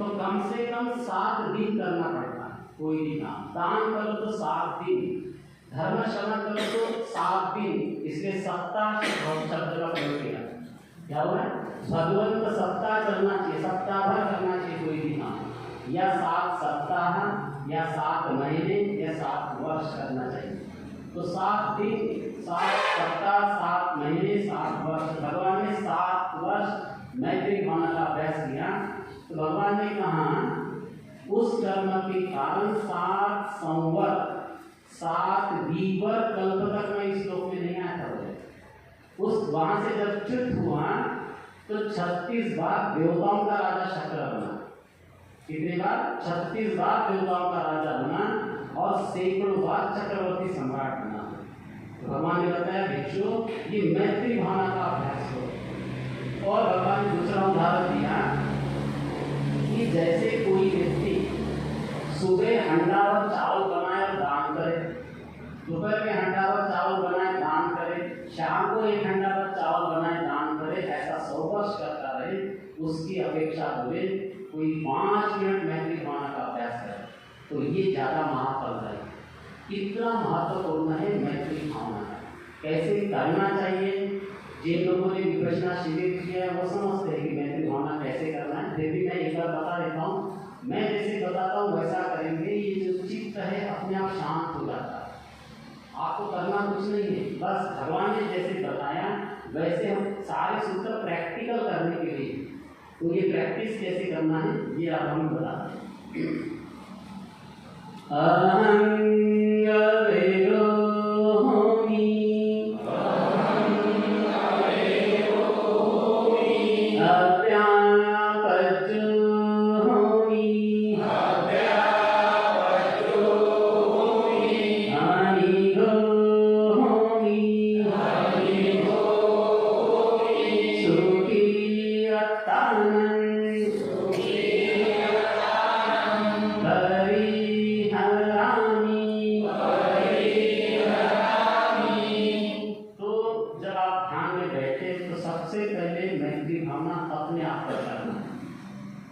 तो कम से कम 7 दिन करना पड़ता है कोई भी काम। दान करो तो 7 दिन, धर्म श्रवण करो तो 7 दिन, इसलिए सप्ताह शब्द का प्रयोग किया। क्या हुआ? भगवंत सप्ताह चलना चाहिए, सप्ताह भर करना चाहिए कोई भी काम, या 7 सप्ताह या 7 महीने या 7 वर्ष करना चाहिए। तो 7 दिन, 7 सप्ताह, 7 महीने, 7 वर्ष। भगवान ने 7 वर्ष मैत्री भावना का अभ्यास किया। तो भगवान ने कहा उस कर्म के कारण 7 संवत 7 दीवर कल्प तक मैं इस लोक में नहीं आता हूँ। उस वहां से जब च्युत हुआ तो 36 बार देवताओं का राजा शक्र बना। कितने बार? 36 बार देवताओं का राजा बना और सैकड़ों बार चक्रवर्ती सम्राट बना। तो भगवान ने बताया भिक्षु ये मैत्री भावना का अभ्यास हो। और भगवान ने दूसरा उदाहरण दिया कि जैसे कोई व्यक्ति सुबह हंडा और चावल बनाए और दान करे, दोपहर में हंडा और चावल बनाए दान करे, शाम को 1 हंडा और चावल बनाए दान करे, ऐसा 100 वर्ष करता रहे, उसकी अपेक्षा हुए कोई 5 मिनट मैत्री भावना का अभ्यास करे तो ये ज़्यादा महाफल है। कितना महत्वपूर्ण है मैत्री भावना, कैसे करना चाहिए। जिन लोगों ने विपश्यना शिविर किया है वो समझते हैं कि मैत्री भावना कैसे करना है। फिर भी मैं एक बार बता देता हूँ, मैं जैसे बताता हूँ वैसा करेंगे, ये जो चित्त है अपने आप शांत हो जाता है। आपको करना कुछ नहीं है, बस भगवान ने जैसे बताया वैसे हम सारे सूत्र प्रैक्टिकल करने के लिए। तो ये प्रैक्टिस कैसे करना है ये आप हम बताते हैं।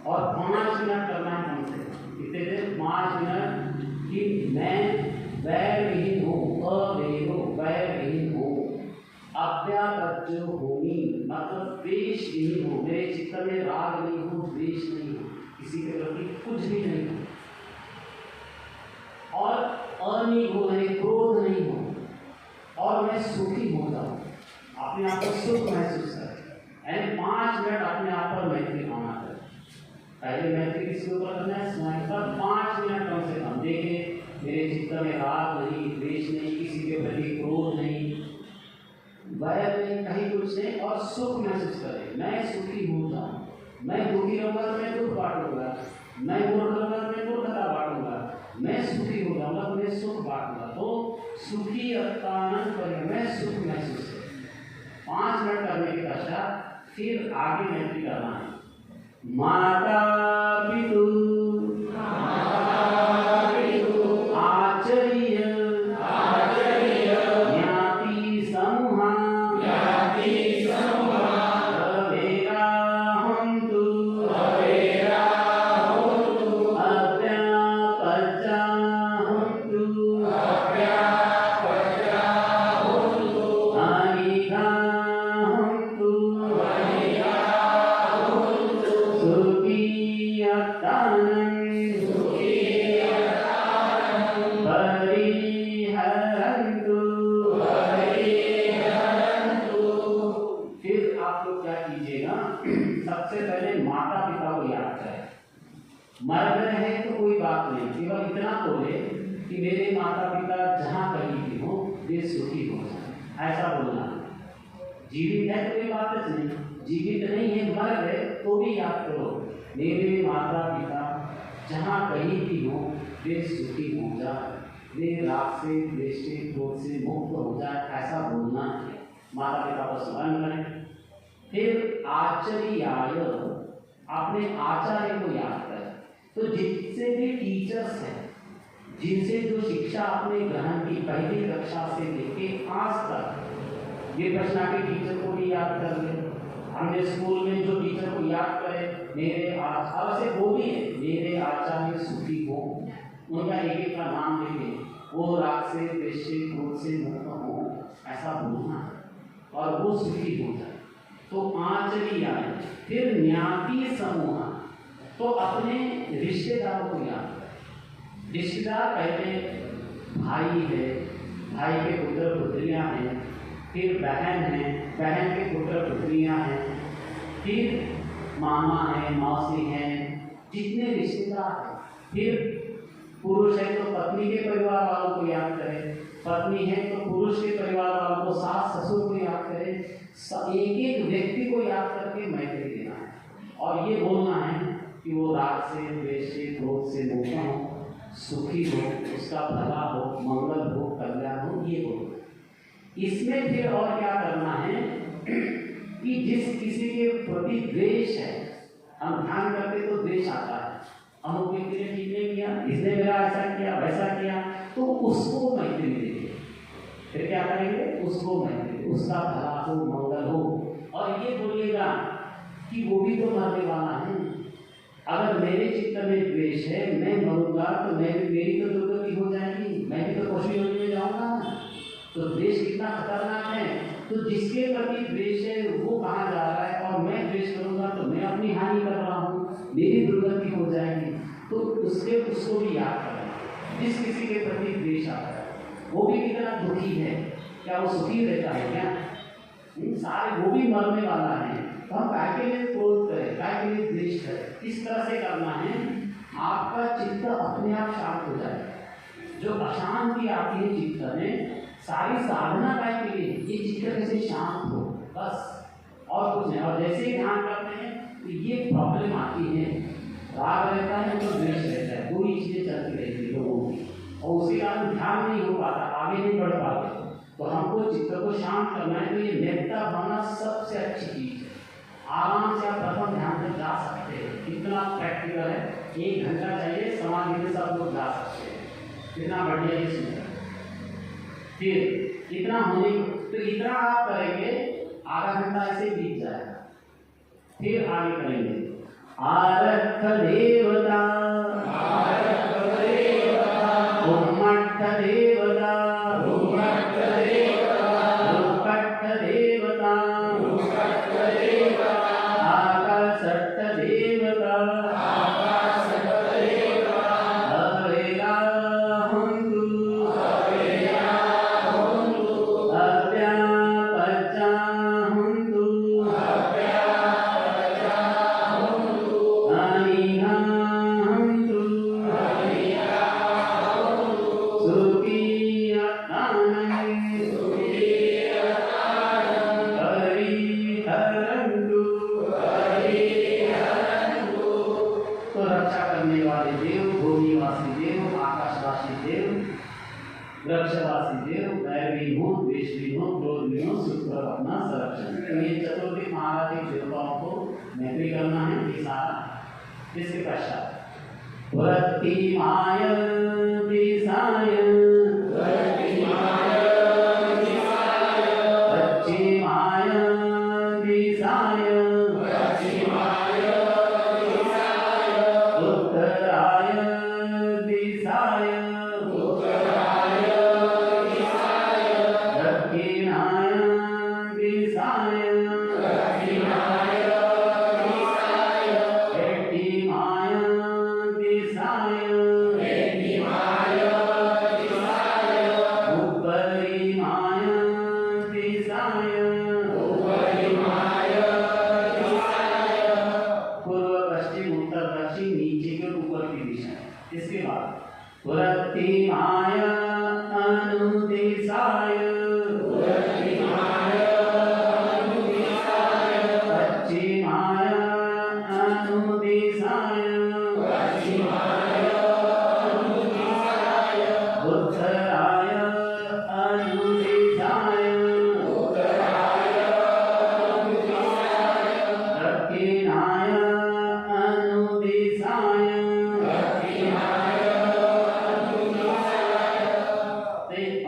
और 5 मिनट करना है कम से कम। कितने देर? 5 मिनट कि मैं वैरहीन हूँ, अवैरो वैरहीन हूँ, अव्यापज्यो होमी मतलब द्वेष नहीं हो, मेरे चित्त में राग नहीं हो, द्वेष नहीं हो, किसी के प्रति कुछ भी नहीं हो, और अनिगो नहीं, क्रोध नहीं हो, और मैं सुखी हो जाऊँ, अपने आप को सुख महसूस करें। 5 मिनट अपने आप पर मैत्री भावना करें। पहले मैत्री किसके ऊपर करना है? स्वयं पर। 5 मिनट कम से कम। देखिए मेरे चित्त में राग नहीं, द्वेष नहीं, किसी के प्रति क्रोध नहीं, वैर नहीं, कहीं कुछ नहीं, और सुख महसूस करें। मैं सुखी हो जाऊँ, मैं दुखी रहूँगा तो मैं दुख बांटूंगा, मैं मूर्ख रहूँगा तो मैं मूर्खता बांटूंगा, मैं सुखी हो जाऊँगा तो मैं सुख बांटूंगा। तो सुखी अत्तानंद करें, मैं सुख महसूस करें। 5 मिनट करने के पश्चात फिर आगे मैत्री करना है। माता पितु आचार्य ज्ञाति समूहा अवेरा हन्तु अव्यापज्या हन्तु अनिघा हन्तु फिर आप लोग क्या कीजिएगा, सबसे पहले माता पिता को याद करें। मर गए हैं तो कोई बात नहीं, केवल इतना बोले कि मेरे माता पिता जहाँ कहीं भी हो वे सुखी हो जाए, ऐसा बोलना। जीवित है तो कोई बात नहीं, जीवित नहीं है मर गए तो भी याद करो मेरे माता पिता जहाँ कहीं भी हो वे सुखी हो जाए, वे राग से, द्वेष से, क्रोध से मुक्त हो जाए, ऐसा बोलना है। माता पिता को स्मरण करें। फिर आचार्याय, अपने आचार्य को याद करें। तो जिनसे भी टीचर्स हैं, जिनसे जो शिक्षा आपने ग्रहण की पहली कक्षा से लेके आज तक, ये प्रश्न के टीचर को भी याद कर ले, हमने स्कूल में जो टीचर को याद करे, मेरे आचार्य से वो भी है, मेरे आचार्य सुखी हो, उनका एक एक का नाम लेके वो राग से, द्वेष से, क्रोध से मुक्त हो, ऐसा बोलना है और वो सुखी हो जाए। तो आंचली आए। फिर ज्ञाति समूह, तो अपने रिश्तेदारों को याद करें। रिश्तेदार पहले भाई है, भाई के पुत्र पुत्रियां हैं, फिर बहन है, बहन के पुत्र पुत्रियां हैं, फिर मामा है, मौसी हैं, जितने रिश्तेदार हैं। फिर पुरुष है तो पत्नी के परिवार वालों को याद करें, पत्नी है तो पुरुष के परिवार वालों को, सास ससुर को याद करें। एक एक व्यक्ति को याद करके मैत्री देना है और ये बोलना है कि वो राग से, द्वेष से, क्रोध से मुक्त हो, सुखी हो, उसका भला हो, मंगल हो, कल्याण हो, ये बोलना है। इसमें फिर और क्या करना है कि जिस किसी के प्रति द्वेष है, हम ध्यान करते तो द्वेष आता है, अमुक व्यक्ति ने ठीक नहीं किया, इसने मेरा ऐसा किया, वैसा किया, तो उसको मैत्री देंगे। फिर क्या करेंगे? उसको मैत्री, उसका भला हो, मंगल हो। और ये बोलिएगा कि वो भी तो मरने वाला है। अगर मेरे चित्त में द्वेष है, मैं मरूंगा तो मेरी तो दुर्गति हो जाएगी, मैं भी तो पशु योनि में जाऊंगा। तो द्वेष कितना खतरनाक है। तो जिसके प्रति द्वेष है वो कहाँ जा रहा है, और मैं द्वेष करूंगा तो मैं अपनी हानि कर रहा हूँ, मेरी दुर्गति हो जाएगी। तो उसको भी याद करना। जिस किसी के प्रति द्वेष आता है वो भी कितना दुखी है, क्या वो सुखी रहता है क्या? सारे वो भी मरने वाला है। तो हम काय के लिए क्रोध करें, काय के लिए द्वेष करें? इस तरह से करना है, आपका चित्त अपने आप शांत हो जाएगा। जो अशांति आती है चित्त में, सारी साधना काय के लिए, ये चित्त कैसे शांत हो, बस और कुछ नहीं। और जैसे ही ध्यान करते हैं तो ये प्रॉब्लम आती है, राग रहता है तो द्वेष रहता है, दो ही चीजें चलती रहती है लोगों की, और उसके कारण ध्यान नहीं हो पाता, आगे नहीं बढ़ पाते। तो हमको चित्त को शांत करना है। तो ये मेत्ता भावना सबसे अच्छी चीज है। आराम से आप प्रथम ध्यान में जा सकते हैं, कितना प्रैक्टिकल है। 1 घंटा चाहिए, समाधि में सब लोग जा सकते हैं, कितना बढ़िया ये सुनकर। फिर इतना होने, तो इतना आप करेंगे, आधा घंटा ऐसे बीत जाएगा। फिर आगे करेंगे, आरक्ष देवता, उम्मट्ठ देवता, रुक्कट्ठ देवता, आकाशट्ठ देवता, अवेला हुंतु, अव्यापचा हुंतु, अनिहा हुंतु, सुखी आनंद, हरिहरन्तु। तो रक्षा करने वाले देव, भूमिवासी देव, आकाशवासी देव, वृक्षवासी देव, दैवी हो, द्वेषी हो, क्रोधी हो, सुख अपना संरक्षण। तो ये चतुर्दिक महाराज देवताओं को मैत्री करना है, ये सारा। इसके पश्चात प्रतिमाय दिशाय, पश्चिमाय दिशाय, उत्तराय दिशाय, दक्षिणाय दिशाय, एट्टिमाय दिशाय, उपरिमाय दिशाय, पूर्व पश्चिम उत्तर दक्षिण, नीचे के ऊपर की दिशा। इसके बाद प्रतिमाय अनुदिशाय, पश्चिमाय अनुदिशाय, उत्तराय अनुदिशाय, दक्षिणाय अनुदिशाय।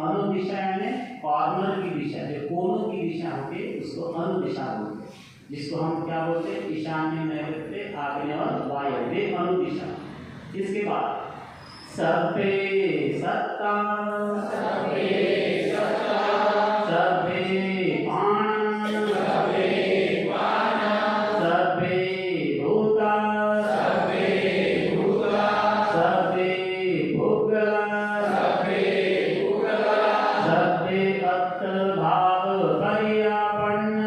अनुदिशा यानी कॉर्नर की दिशा, जो कोनों की दिशा होती है उसको अनुदिशा बोलते हैं। जिसको हम क्या बोलते हैं, ईशान्य, नैऋत्य, आग्नेय और वायव्य अनुदिशा। इसके बाद सभ्ये सत्ता सभ्ये पाणा सभ्ये भूता सभ्ये भुग्गला सभ्ये अर्थभाव पर्यापन्न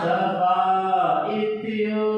सभा इत्यो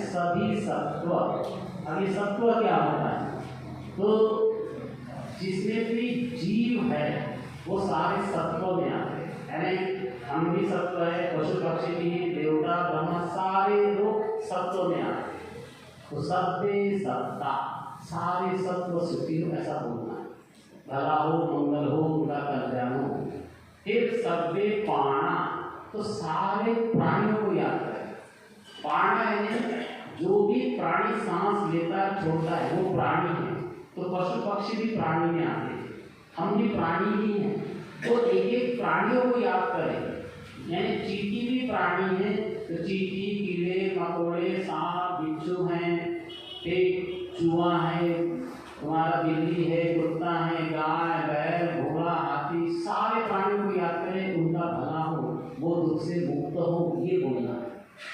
सभी सत्व। अब ये सत्व क्या होता है, तो जिसमें भी जीव है वो सारे सत्व में आते हैं, यानी हम भी सत्व है, पशु पक्षी भी, देवता ब्रह्मा सारे लोग सत्व में आते हैं। तो सत्य सत्ता, सारे सत्व सुखी हो ऐसा बोलना है, भला हो, मंगल हो, उनका कल्याण हो। फिर सभ्य पाणा, तो सारे प्राणियों को याद करें। पाणा यानी जो भी प्राणी सांस लेता है छोड़ता है वो प्राणी है। तो पशु पक्षी भी प्राणी में आते हैं, हम भी प्राणी ही हैं। तो एक एक प्राणियों को याद करें, यानी चींटी भी प्राणी है, तो चींटी, कीड़े मकोड़े, सांप, बिच्छू हैं, फिर चूहा है, तुम्हारा बिल्ली है, कुत्ता है, गाय, बैल, घोड़ा, हाथी, सारे प्राणियों को याद करें, उनका भला हो, वो दुख से मुक्त हो, ये बोलना है।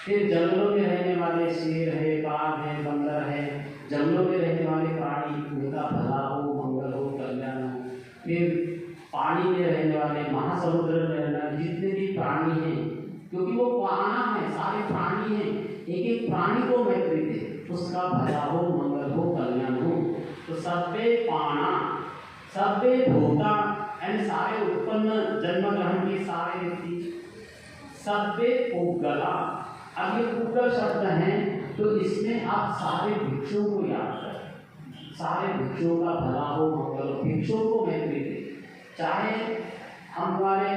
फिर जंगलों में रहने वाले शेर है, बाघ है, बंदर है, जंगलों में रहने वाले प्राणी, उनका भला हो, मंगल हो, कल्याण हो। फिर पानी में रहने वाले, महासमुद्र में रहने वाले जितने भी प्राणी हैं, क्योंकि वो पाना है, सारे प्राणी हैं, एक एक प्राणी को मैत्री दे, उसका भला हो, मंगल हो, कल्याण हो। तो सभ्य पाणा, सभ्य भूता, यानी सारे उत्पन्न जन्म ग्रहण के सारे व्यक्ति। सभ्य पुग्गला, अब ये पुग्गल शब्द है, तो इसमें आप सारे भिक्षुओं को याद करें, सारे भिक्षुओं का भला हो, मंगल हो, भिक्षुओं को मैत्री दे। चाहे हम हमारे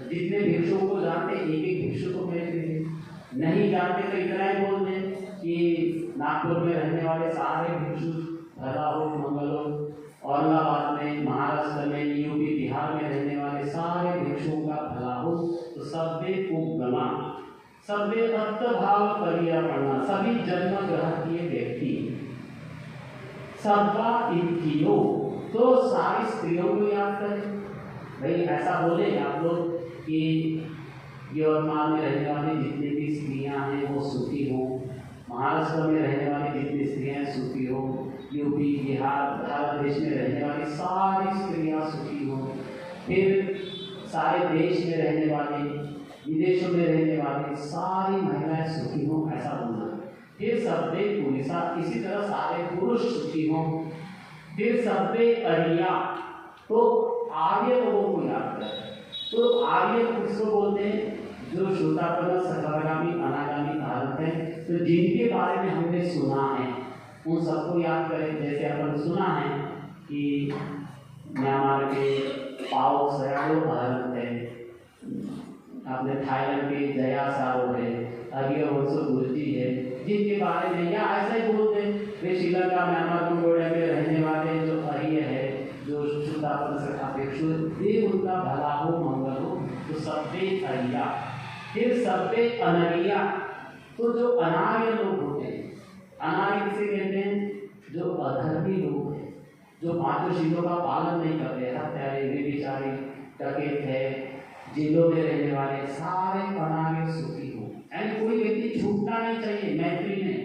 जितने भिक्षुओं को जानते, एक एक भिक्षु को मैत्री दे, नहीं जानते तो इतना ही बोल दें कि नागपुर में रहने वाले सारे भिक्षु भला हो, मंगल हो, औरंगाबाद में, महाराष्ट्र में, यूपी, बिहार में रहने वाले सारे भिक्षुओं का भला हो। तो सभ्य पुग्गला, सभ्य अर्थभाव पर्यापणा, सभी जन्म ग्रहण किए व्यक्ति। सभा इत्यो, तो सारी स्त्रियों को याद करें। भाई ऐसा बोले आप लोग कि यवतमाल में रहने वाली जितनी भी स्त्रियां हैं वो सुखी हों, महाराष्ट्र में रहने वाली जितनी स्त्रियां सुखी हो, यूपी, बिहार, भारत देश में रहने वाली सारी स्त्रियां सुखी हों। फिर सारे देश में रहने वाले, विदेशों में रहने वाली सारी महिलाएं सुखी हों, ऐसा बोलना। फिर सभ्य पुरुषा, इसी तरह सारे पुरुष सुखी हों। फिर सभ्य अरिया, तो आर्य लोगों को याद करें। तो आर्य किसको बोलते हैं, जो श्रोतापन्न, सकलगामी, अनागामी भारत है, तो जिनके बारे में हमने सुना है उन सबको याद करें। जैसे अपन सुना है कि म्यांमार के पाओ सयाड़ो भारत है, आपने थाईलैंड के जया सारो है, अरिया वंशो गुरुजी है, जिनके बारे में, या ऐसा ही बोलते हैं वे श्रीलंका, म्यांमार, कंबोडिया में रहने वाले जो आर्य है, जो शुद्धापन से अपेक्षु, ये उनका भला हो, मंगल हो। तो सभ्य अरिया। फिर सभ्य अनरिया, तो जो अनार्य लोग होते हैं, अनार्य किसे कहते हैं? जो अधर्मी लोग हैं, जो पांचों शीलों का पालन नहीं करते, हत्यारे, व्यभिचारी, डकैत है, जेलों में रहने वाले, सारे अनार्य सुखी हो। यानी कोई व्यक्ति छूटना नहीं चाहिए मैत्री में।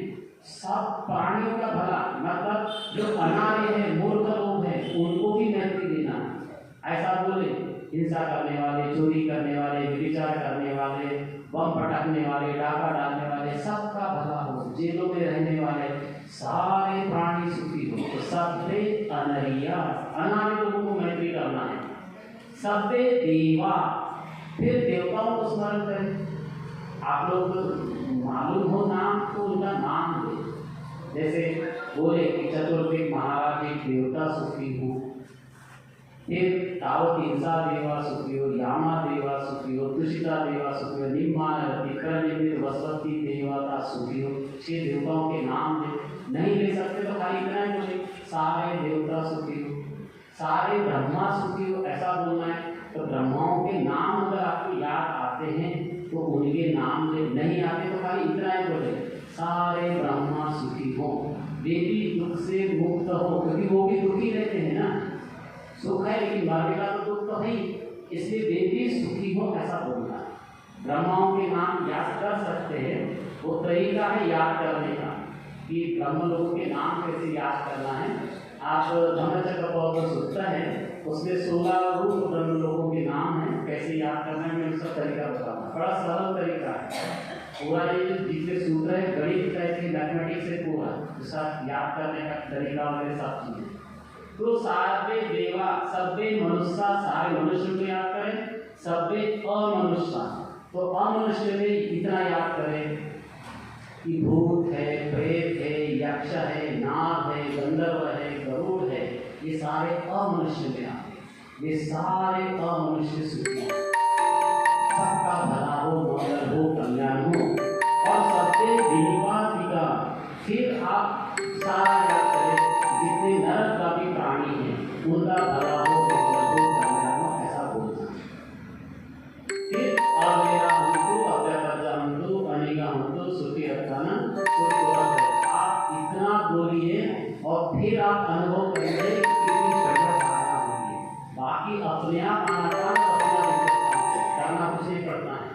सब प्राणियों का भला, मतलब जो अनार्य है, मूर्ख लोग हैं, उनको भी मैत्री देना है। ऐसा बोले हिंसा करने वाले, चोरी करने वाले, व्यभिचार करने वाले, बम पटकने वाले, डाका डालने वाले, सबका भला हो। जेलों में रहने वाले सारे प्राणी सुखी हो। तो सभ्य अनरिया, अनार्य लोगों को मैत्री करना है। सभ्य देवा, फिर देवताओं को स्मरण करें। आप लोग मालूम हो नाम तो उनका नाम ले। जैसे बोले कि चतुर्दिक महाराज एक देवता सुखी हो, फिर तावत हिंसा देवा सुखी हो, यामा देवा सुखी हो, तुषिता देवा सुखी हो, निम्मान विक्रमित वसवती देवता सुखी हो। 6 देवताओं के नाम ले। नहीं ले सकते तो खाली इतना ही बोले सारे देवता सुखी हो, सारे ब्रह्मा सुखी हो, ऐसा बोलना है। तो ब्रह्माओं के नाम अगर आपको याद आते हैं तो उनके नाम ले, नहीं आते तो खाली इतना ही बोले सारे ब्रह्मा सुखी हो, वे भी दुख से मुक्त हो, क्योंकि वो भी दुखी रहते हैं ना। सुख है लेकिन मरने का तो दुख तो नहीं, इसलिए वे भी सुखी हो, ऐसा बोलना है। ब्रह्माओं के नाम याद कर सकते हैं, वो तरीका है याद करने का कि ब्रह्म लोगों के नाम कैसे याद करना है। आप धम्मचक्र सूत्र है, उसमें 16 रूप ब्रह्म लोगों के नाम हैं, कैसे याद करना है मैं उसका तरीका बताऊंगा। बड़ा सरल तरीका है। पूरा ये जो जितने सूत्र है गणित टाइप के, मैथमेटिक्स से पूरा जिसका याद करने का तरीका मेरे साथ चीजें। तो सारे देवा, सभ्य मनुष्य, सारे मनुष्य को याद करें। सभ्य अमनुष्य, तो अमनुष्य में इतना याद करें कि भूत है, प्रेत है, यक्ष है, नाग है, गंधर्व है, गरुड़ है, ये सारे अमनुष्य में आते हैं। ये सारे अमनुष्य सुखी हैं, सबका भला हो, मंगल हो, कल्याण हो। और सबसे देवाधिका, फिर आप सारा याद करें जितने नरक का भी प्राणी है उनका भला हो, मंगल हो, कल्याण हो, ऐसा बोलना। फिर अवेरा हमको, अव्यपर्जा हमको, अनिगा हमको, सुखी रखना, आप इतना बोलिए और फिर आप अनुभव करेंगे कितनी बढ़िया साधना होगी। बाकी अपने आप आना करना कुछ नहीं पड़ता है।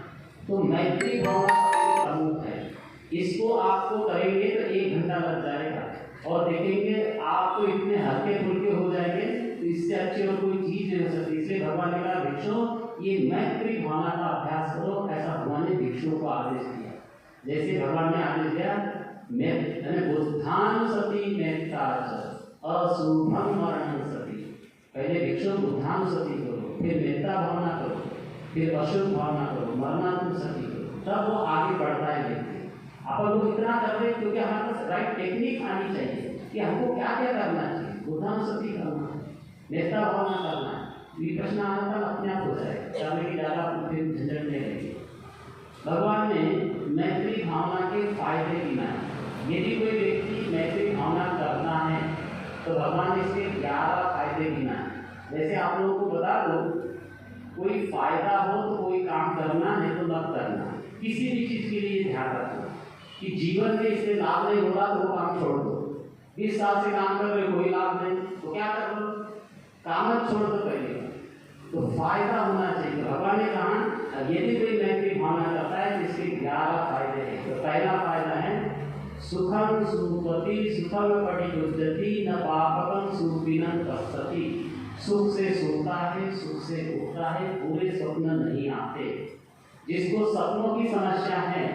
तो मैत्री भावना सबसे प्रमुख है। इसको आपको करेंगे तो 1 घंटा लग जाएगा और देखेंगे आप तो इतने हल्के फुल्के हो जाएंगे, तो इससे अच्छी और कोई चीज नहीं हो सकती। इसलिए भगवान ने कहा भिक्षु ये मैत्री भावना का अभ्यास करो, ऐसा भगवान ने भिक्षुओं को आदेश दिया। जैसे भगवान ने आदेश दिया बुद्धानुसति मैत्राच अशुभम मरणसति, पहले भिक्षु बुद्धानुसति करो, फिर मैत्रा भावना करो, फिर अशुभ भावना करो, मरणानुसति करो, तब वो आगे बढ़ता है व्यक्ति। अपन लोग इतना कर रहे क्योंकि हमारे पास राइट टेक्निक आनी चाहिए कि हमको क्या क्या करना चाहिए। बुद्धानुसति करना है, मैत्रा भावना करना है, विपश्यना आना था अपने आप हो जाएगा, चाहे कि ज़्यादा फिर झंझट नहीं रहेगी। भगवान ने मैत्री भावना के फायदे गिनाए। यदि कोई व्यक्ति मैत्री भावना करता है तो भगवान ने इसके 11 फायदे गिनाए। जैसे आप लोगों को बता दो, कोई फायदा हो तो कोई काम करना है तो मत करना। किसी भी चीज़ के लिए ध्यान रखना कि जीवन में इससे लाभ नहीं होगा तो वो काम छोड़ दो। 20 साल से काम कर रहे कोई लाभ नहीं तो क्या कर लो, काम छोड़ दो पहले। तो फायदा होना चाहिए। भगवान ने कहा यदि कोई मैत्री भावना करता है तो इसके 11 फायदे हैं। तो पहला फायदा है सुखम सुपति सुखम पटिगुज्जति न पापकम सुपिनं पश्यति, सुख से सोता है, सुख से उठता है, पूरे स्वप्न नहीं आते। जिसको सपनों की समस्या है,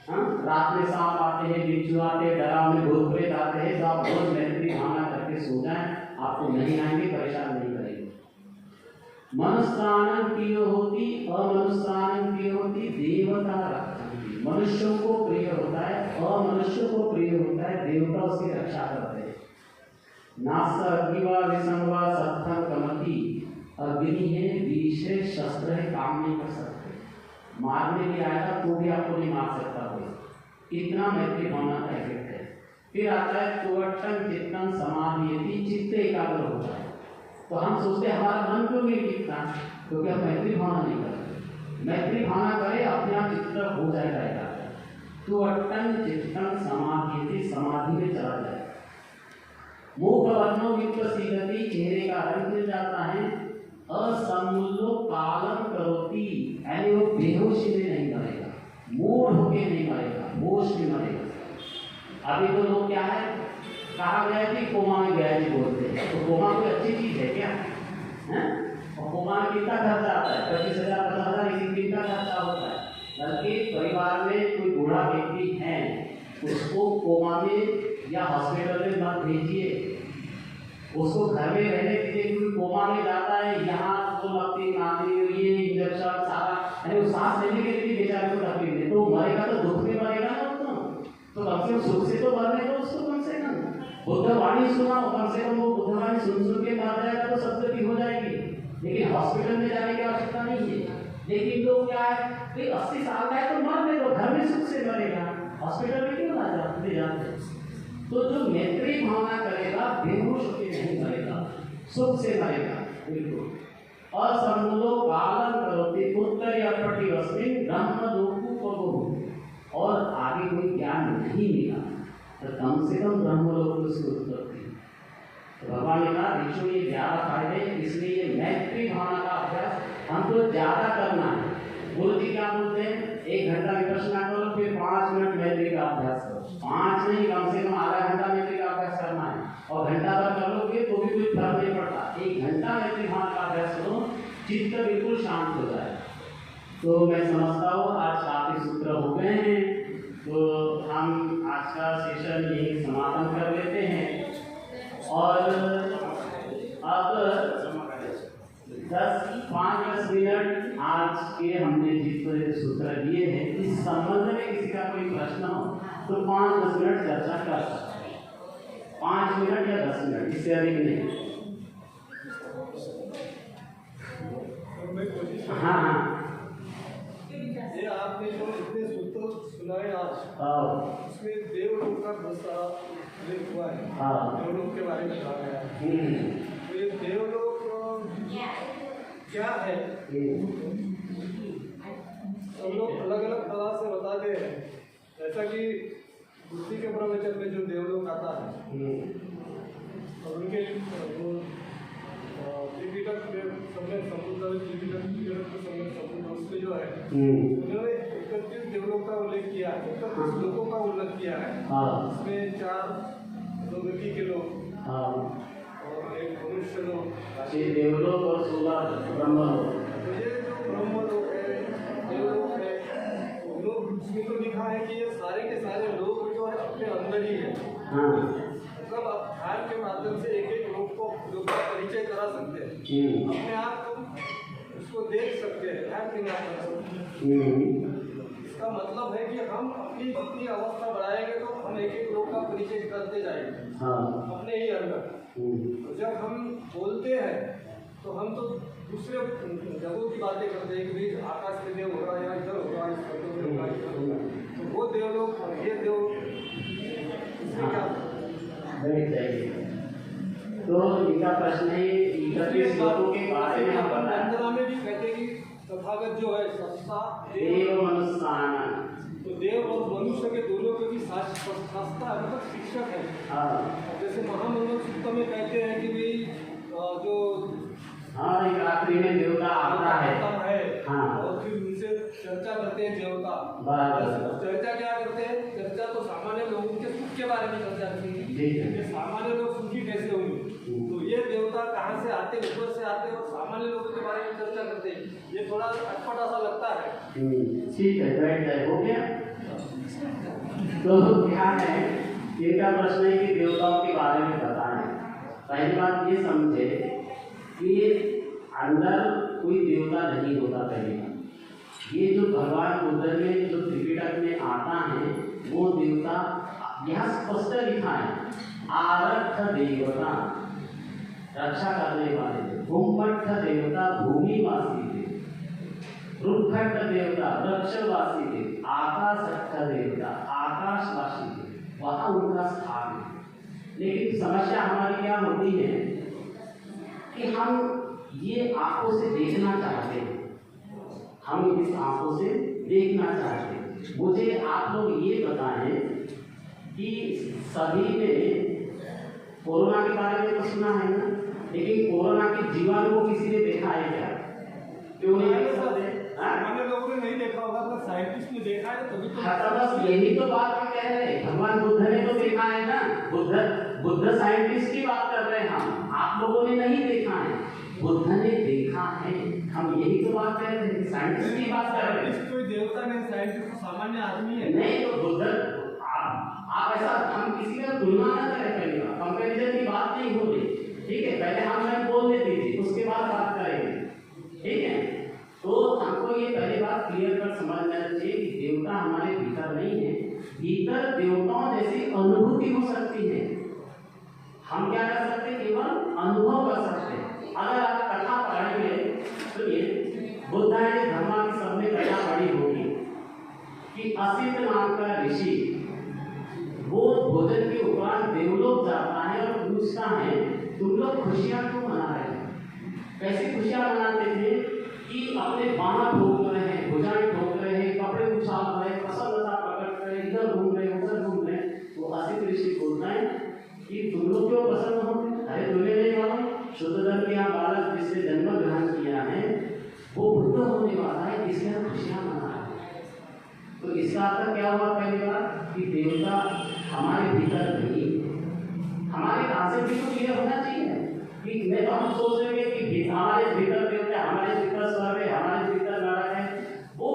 रात में सांप आते हैं, बिच्छू आते हैं, डरावने भूत प्रेत आते हैं, तो आप रोज मैत्री भावना करके सो जाएं, आपको नहीं आएंगे, परेशान नहीं करेंगे। मनुष्यानं प्रिय होती, अमनुष्यानं प्रिय होती, देवता रक्षन्ति। मनुष्यों को प्रिय होता है, अमनुष्यों को प्रिय होता है, देवता उसकी रक्षा करते हैं। नास अग्निवा विषंवा सत्थं कमति, अग्नि है, विष है, शस्त्र है, काम नहीं कर सकते। मारने भी आएगा तो भी आपको नहीं मार सकता कोई। इतना मैत्री भावना का इफेक्ट है। फिर आता है तुवट्टं चित्तं समाधीयति, चित्त एकाग्र होता है। तो हम सोचते हैं हमारा मन क्यों नहीं टिकता, क्योंकि हम मैत्री भावना नहीं करते। मैत्री भावना करें अपने आप चित्त हो जाएगा एकाग्र। तो अट्टन चित्तन समाधि समाधि में चला जाए। मुख वर्णों विकसिगति, चेहरे का रंग मिल जाता है। असमूल्यो कालम करोति, यानी वो बेहोशी में नहीं मरेगा, मूड होके नहीं मरेगा, होश में मरेगा। अभी तो लोग क्या है, कहा गया कि कोमा में गया जी बोलते हैं, तो कोमा कोई अच्छी चीज है क्या है? और कोमा में कितना खर्चा आता है? 25,000 50,000 इसी दिन का खर्चा होता है। बल्कि परिवार में कोई बूढ़ा व्यक्ति है, उसको कोमा में या हॉस्पिटल में मत भेजिए, उसको घर में रहने दीजिए। कोई कोमा में जाता है, यहाँ तो लगती नानी ये इंजेक्शन सारा, यानी वो सांस लेने के लिए बेचारे को तकलीफ है, तो मरेगा तो दुख में मरेगा ना उसको, तो कम से कम सुख से तो मरने दो उसको। कम से कम बुद्धवाणी सुनाओ, कम से कम वो बुद्धवाणी सुन के मर जाएगा तो सदगति हो जाएगी। लेकिन हॉस्पिटल में जाने की आवश्यकता नहीं है। लेकिन लोग क्या है, 80 साल का है तो मरने दो, घर में सुख से मरेगा, हॉस्पिटल में क्यों ले जाते? तो जो मैत्री भावना करेगा बेहोश होकर नहीं मरेगा, सुख से मरेगा बिल्कुल। असमूलो पालन करोति उत्तर या प्रतिवस्मिन ब्रह्म लोकु पगो, और आगे कोई ज्ञान नहीं मिला तो कम से कम ब्रह्मलोक से उत्पत्ति। तो भगवान ने कहा ऋषि ये ज्यादा फायदे, इसलिए ये मैत्री भावना का अभ्यास हमको ज्यादा करना है। गुरु जी क्या बोलते हैं, 1 घंटा विपश्यना करो, फिर 5 मिनट मैत्री का अभ्यास करो। 5 नहीं, कम से कम आधा घंटा मैत्री का अभ्यास करना है, और घंटा भर कर लोगे तो भी कोई फर्क नहीं पड़ता। 1 घंटा मैत्री भावना का अभ्यास करो, चित्त बिल्कुल शांत हो जाए। तो मैं समझता हूँ आज काफी सूत्र हो गए हैं, तो हम आज का सेशन यही समापन कर लेते हैं। और अब 5-10 मिनट आज के हमने जितने सूत्र दिए हैं, इस संबंध में किसी का कोई प्रश्न हो तो 5-10 मिनट चर्चा कर सकते हैं। 5 मिनट या 10 मिनट, इससे अधिक नहीं। हाँ हाँ, ये आपने जो इतने सूत्र सुनाए आज, उसमें देवलोक का बहुत सारा उल्लेख हुआ है। देवलोक के बारे में कहा गया है। तो ये देवलोक क्या है, हम लोग अलग अलग तरह से बताते हैं। जैसा कि बुद्धि के प्रवचन में जो देवलोक आता है, और उनके त्रिपिटक में सबने समुद्र उसमें जो है उन्होंने 31 देवलोक का उल्लेख किया है, 31 लोगों का उल्लेख किया है। इसमें 4 प्रगति के लोग और 1 मनुष्य लोग, देवलोक और 16 ब्रह्मलोक। तो ये जो ब्रह्मलोक है, देवलोक है, लोग उसमें तो लिखा है कि ये सारे के सारे लोग जो है अपने अंदर ही है। मतलब आप ध्यान के माध्यम से एक लोग का परिचय करा सकते हैं, अपने आप को उसको देख सकते हैं, ध्यान के माध्यम। इसका मतलब है कि हम अपनी जितनी अवस्था बढ़ाएंगे तो हम एक लोग का परिचय करते जाएंगे अपने ही अंदर। तो जब हम बोलते हैं तो हम तो दूसरे जगहों की बातें करते हैं कि आकाश में देव हो रहा है, या इधर हो रहा है, इस में हो रहा है, तो वो देवलोक और ये देव, इसमें क्या तो इनका प्रश्न है 31 लोगों के बारे में हम बताएं। में भी कहते हैं कि तथागत जो है सत्ता देव मनुष्याना, तो देव और मनुष्य के दोनों के भी शास्त्र मतलब शिक्षक है। जैसे महामंगल सूत्र में कहते हैं कि भाई जो एक रात्रि में देवता आता है, और फिर उनसे चर्चा करते हैं देवता। चर्चा क्या करते हैं, चर्चा तो सामान्य लोगों के सुख के बारे में चर्चा करती है, सामान्य लोग सुखी कैसे होंगे। तो ये देवता कहाँ से आते, ऊपर से आते, और सामान्य लोगों के बारे में चर्चा करते हैं। ये थोड़ा अटपटा सा लगता है। ठीक है, बैठ जाए, हो गया। तो क्या है, इनका प्रश्न है कि देवताओं के बारे में बताएं। पहली बात ये समझे कि अंदर कोई देवता नहीं होता। पहली बात ये जो भगवान बुद्ध में जो त्रिपिटक में आता है वो देवता यहाँ स्पष्ट लिखा है, आरक्ष देवता, रक्षा करने वाले थे। भूमपट्ठ देवता भूमिवासी थे, रुखट देवता वृक्षवासी थे, आकाशक्ष देवता आकाशवासी थे, वहाँ उनका स्थान है। लेकिन समस्या हमारी क्या होती है कि हम ये आंखों से देखना चाहते हैं, हम इस आंखों से देखना चाहते हैं, मुझे आप लोग ये बताएं कि सभी ने कोरोना के बारे में तो सुना है ना, लेकिन कोरोना के जीवाणु को किसी ने देखा है क्या? क्यों नहीं देख सकते? सामान्य लोगों ने नहीं देखा होगा, पर साइंटिस्ट ने देखा है तभी तो। हाँ, तो बस यही तो बात हम कह रहे हैं। भगवान बुद्ध ने तो देखा है ना, बुद्ध साइंटिस्ट की बात कर रहे हैं हम, आप लोगों ने नहीं देखा है, बुद्ध ने देखा है। हम यही तो बात कर रहे हैं, साइंटिस्ट की बात कर रहे हैं। कोई देवता नहीं, साइंटिस्ट तो सामान्य आदमी है। नहीं तो बुद्ध, आप ऐसा, हम किसी का तुलना ना करें, पहली बार कंपैरिजन की बात नहीं हो रही, ठीक है? पहले हम बोल देते थे, उसके बाद बात करेंगे, ठीक है? तो हमको ये पहली बात क्लियर कर समझना चाहिए कि देवता हमारे भीतर नहीं है, भीतर देवताओं जैसी अनुभूति हो सकती है। हम क्या कर सकते हैं? केवल अनुभव कर सकते हैं। अगर आप कथा पढ़ेंगे, सुनिए, बुद्ध ने धर्मा की सबने कथा पढ़ी होगी कि असित नाम का ऋषि वो भोजन के उपरांत देवलोक जाता है और पूछता है तुम लोग खुशियां क्यों मना रहे हो? कैसी खुशियां मनाते थे कि अपने बाण ठोक रहे हैं, भुजाएं ठोक रहे हैं, कपड़े उछाल रहे हैं, प्रसन्नता प्रकट कर रहे हैं, इधर घूम रहे हैं, उधर घूम रहे हैं। तो असित ऋषि बोलता है कि तुम लोग क्यों प्रसन्न होते? अरे तुम्हें नहीं मालूम, शुद्धधर्म के यहाँ बालक जिसने जन्म ग्रहण किया है वो बुद्ध होने वाला है, इसलिए हम खुशियां मना रहे हैं। तो इसका अर्थ क्या हुआ? पहली बात कि देवता हमारे भीतर नहीं, हमारे कॉन्सेप्ट भी तो क्लियर होना चाहिए कि मैं तो हम सोच रहे हैं कि हमारे भीतर देवता, हमारे भीतर स्वर्ग है, हमारे भीतर नरक है। वो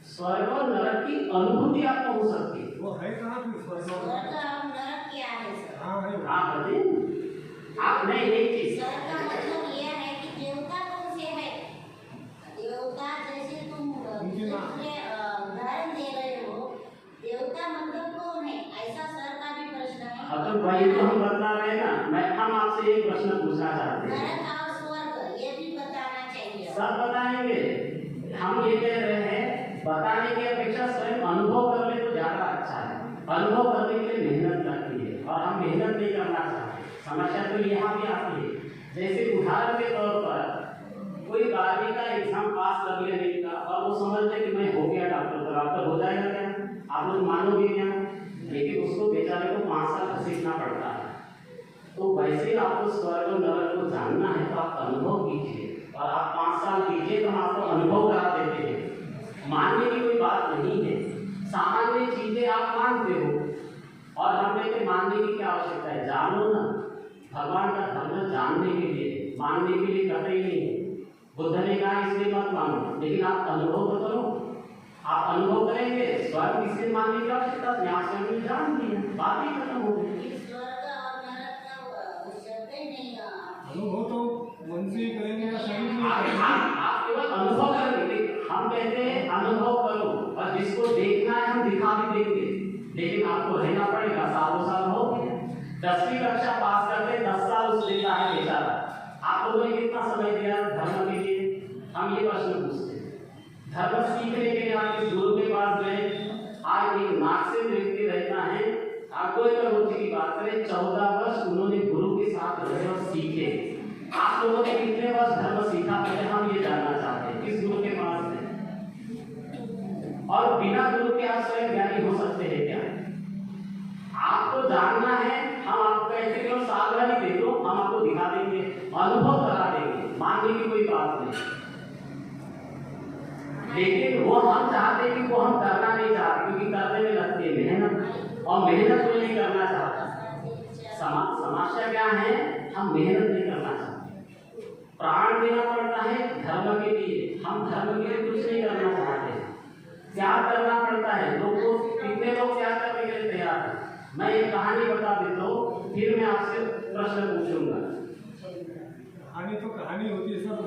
स्वर्ग और नरक की अनुभूति आपको हो सकती है। वो है कहाँ फिर स्वर्ग और नरक क्या है सर? हाँ है। आप बताइए, आप नहीं एक चीज स्वर्ग का मतलब यह है कि देवता कौन से है? देवता जैसे तुम दूसरे उदाहरण दे रहे हो, देवता मतलब कौन है? ऐसा सर का भी प्रश्न है। हाँ तो वही तो हम बता रहे हैं ना। हम आपसे एक प्रश्न पूछना चाहते हैं, नरक और स्वर्ग ये भी बताना चाहिए। सब बताएंगे। हम ये कह रहे हैं बताने की अपेक्षा स्वयं अनुभव कर ले तो ज्यादा अच्छा है। अनुभव करने के लिए मेहनत लगती है और हम मेहनत नहीं करना चाहते। समस्या तो यहाँ भी आती है। जैसे उदाहरण के तौर पर कोई 12वीं का एग्जाम पास कर लेने का और वो समझते कि मैं हो गया डॉक्टर, तो डॉक्टर हो जाएगा क्या? आप लोग मानोगे क्या? लेकिन उसको बेचारे को 5 साल सीखना पड़ता है। तो वैसे आपको स्वर्ग और नरक को जानना है तो आप अनुभव कीजिए, और आप 5 साल कीजिए तो हम आपको अनुभव करा देते हैं। मानने की कोई बात नहीं है, सामान्य चीजें आप मानते हो और हम कहते मानने की क्या आवश्यकता है? जानो ना, भगवान का धर्म जानने के लिए, मानने के लिए कतई नहीं है। बुद्ध ने कहा इसलिए मत मानो, लेकिन आप अनुभव तो करो। आप अनुभव करेंगे, स्वर्ग इसलिए मानने की आवश्यकता है, यहाँ से हमने जान लिया, बात ही खत्म हो गई। स्वर्ग और नरक का शब्द ही नहीं है। अनुभव तो मन से ही करेंगे या शरीर से आप केवल अनुभव करेंगे। हम कहते हैं अनुभव करो, और जिसको देखना है हम दिखा भी देंगे, लेकिन आपको रहना पड़ेगा। सालों साल हो गए, 10वीं कक्षा पास करके 10 साल उस देता है बेचारा। आप लोगों ने कितना समय दिया धर्म के लिए? हम ये प्रश्न पूछते हैं। धर्म सीखने के लिए आप इस गुरु के पास गए, आज एक नाक से व्यक्ति रहता है। आपको एक रोज की बात करें, 14 वर्ष उन्होंने गुरु के साथ रहे और सीखे। आप लोगों ने कितने वर्ष धर्म सीखा? पहले हम ये जानना चाहते हैं, किस गुरु के पास है? और बिना गुरु के आप स्वयं ज्ञानी हो सकते हैं क्या? आपको जानना है, हम आपको ऐसे केवल सावधानी दे दो, हम आपको दिखा देंगे, अनुभव करा देंगे, मानने की कोई बात नहीं। लेकिन वो हम चाहते हैं कि वो हम करना नहीं चाहते, क्योंकि करने में लगती है मेहनत, और मेहनत कोई नहीं करना चाहता। समस्या क्या है? हम मेहनत नहीं करना चाहते, प्राण देना पड़ता है धर्म के लिए। हम धर्म के लिए कुछ नहीं करना चाहते, त्याग करना पड़ता है। लोग को कितने लोग त्याग करने के लिए तैयार हैं? मैं एक कहानी बता देता हूँ, फिर मैं आपसे प्रश्न पूछूंगा। कहानी तो कहानी होती है सब।